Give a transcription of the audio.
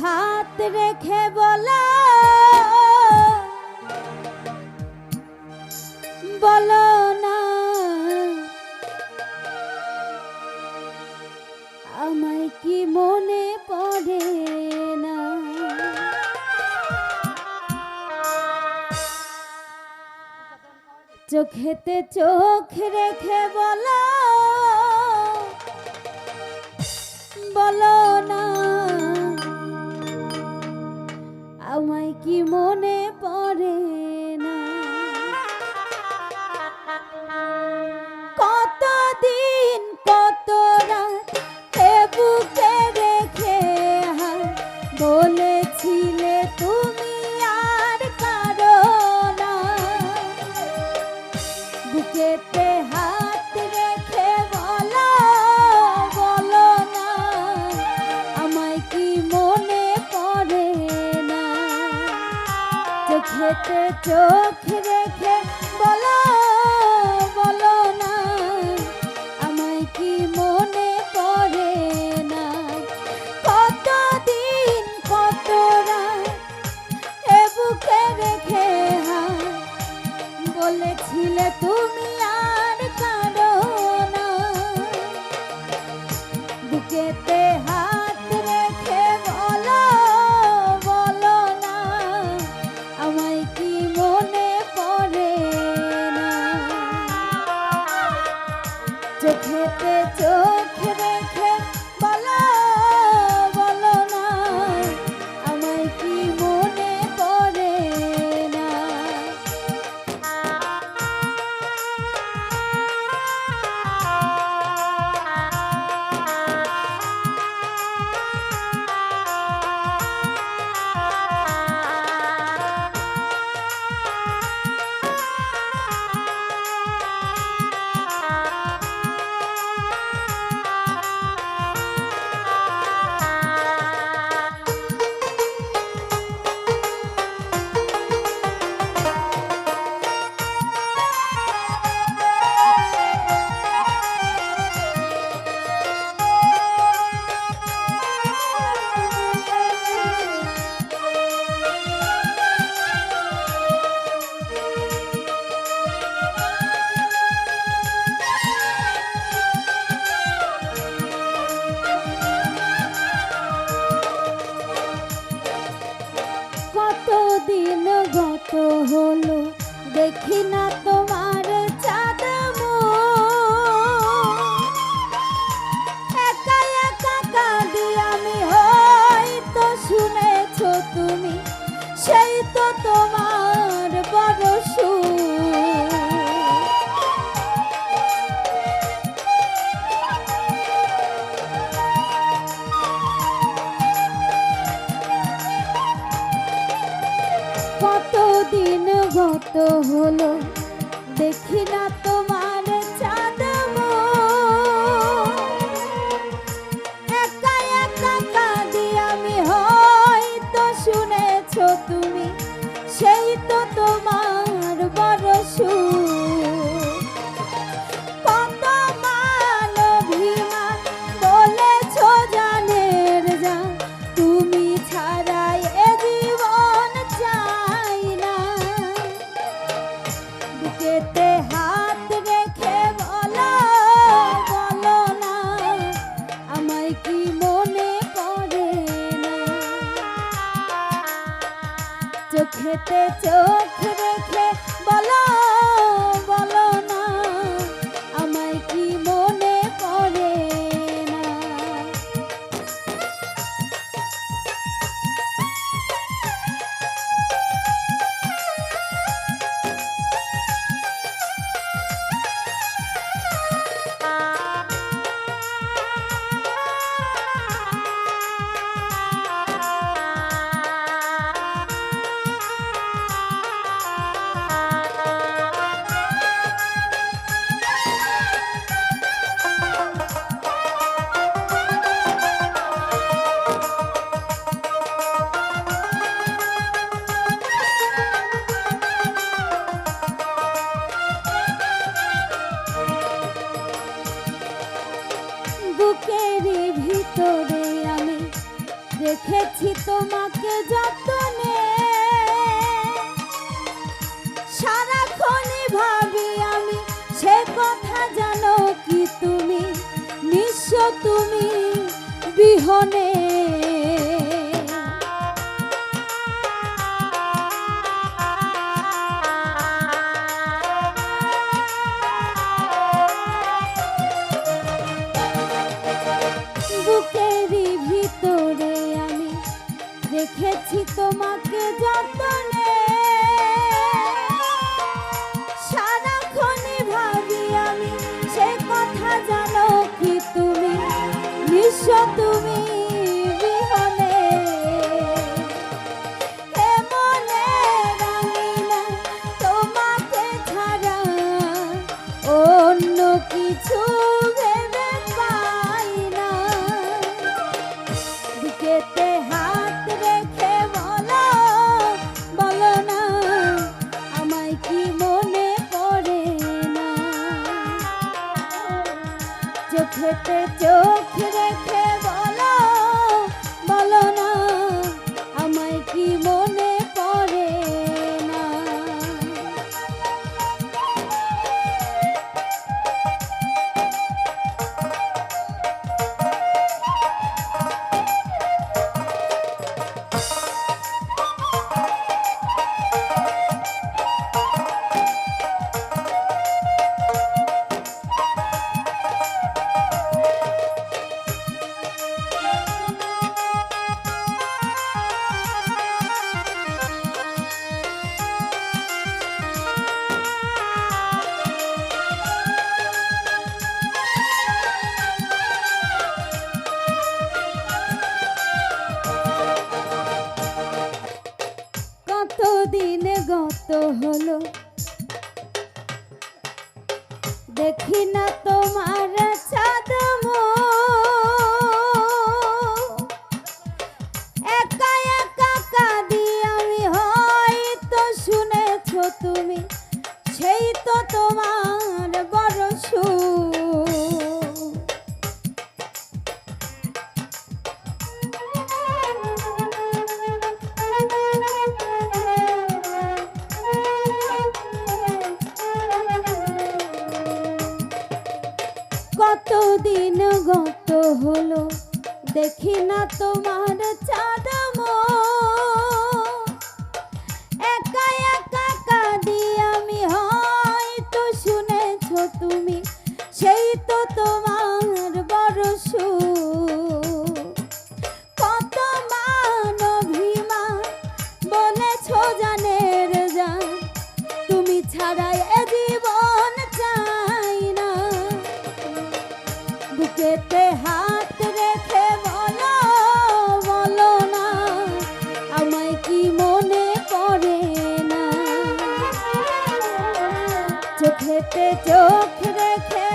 হাত রেখে বলো বলো না আমায় কি মনে পড়ে না। চোখেতে চোখ রেখে বলো বলো না আমায় কি মনে পড়ে না। কতদিন কত রাত এ বুকে রেখে বলেছিলে তুমি আর কারো না। বুকেতে হাত রেখে বলো বলো না আমায় কি মনে পড়ে না। চোখেতে চোখ রেখে বলো বলো না আমায় কি মনে পড়ে না। কতদিন কত রাত এ বুকে রেখে বলেছিলে তুমি আর কারো না। বুকেতে হাত রেখে বলো বলো না আমায় কি মনে পড়ে না। চোখেতে চোখ রেখে বলো বলো না আমায় কি মনে পড়ে না। কতদিন গত হলো দেখি না তোমার চাঁদ একা একা কাঁদি আমি হয়তো শুনেছো তুমি সেই তো তোমার বড় সুর। কতদিন গত হলো দেখি না তোমার চাঁদ একা একা কাঁদি আমি হয়তো শুনেছো তুমি সেই তো তোমার বড় সুর। কত মান অভিমান বলেছো জানের জান তুমি ছাড়াই এ জীবন চাই না। বুকেতে হাত রেখে বলো বলো না আমায় কি মনে পড়ে না। চোখেতে চোখ রেখে বলো বলো না আমায় কি মনে পড়ে না। তোমাকে যতনে, সারাক্ষণই ভাবি আমি সে কথা জানো কি তুমি, নিঃস্ব তুমি বিহনে। বুকেরই ভিতরে আমি রেখেছি তোমাকে যতনে, সারাক্ষণই ভাবি আমি সে কথা জানো কি তুমি, নিঃস্ব তুমি বিহনে। এ মনে রাঙিনা তোমাকে ছাড়া অন্য কিছু ভেবে পাই না। বুকেতে হাত রেখে বলো, বলো না আমায় কি মনে পড়ে না। চোখেতে চোখ রেখে বলো, বলো না আমায় কি মনে পড়ে না। কতদিন গত হলো দেখি না তোমার চাঁদ একা একা কাঁদি আমি, হয়তো শুনেছো তুমি সেই তো তোমার বড় সুখ। কতদিন গত হলো দেখি না তোমার চাঁদ একা একা কাঁদি আমি, হয়তো শুনেছো তুমি সেই তো তোমার বড় সুখ। কত মান অভিমান বলেছো জানের জান, তুমি ছাড়াই এ জীবন চাই না। বুকেতে হাত রেখে বলো, বলো না আমায় কি মনে পড়ে না। চোখেতে চোখ রেখে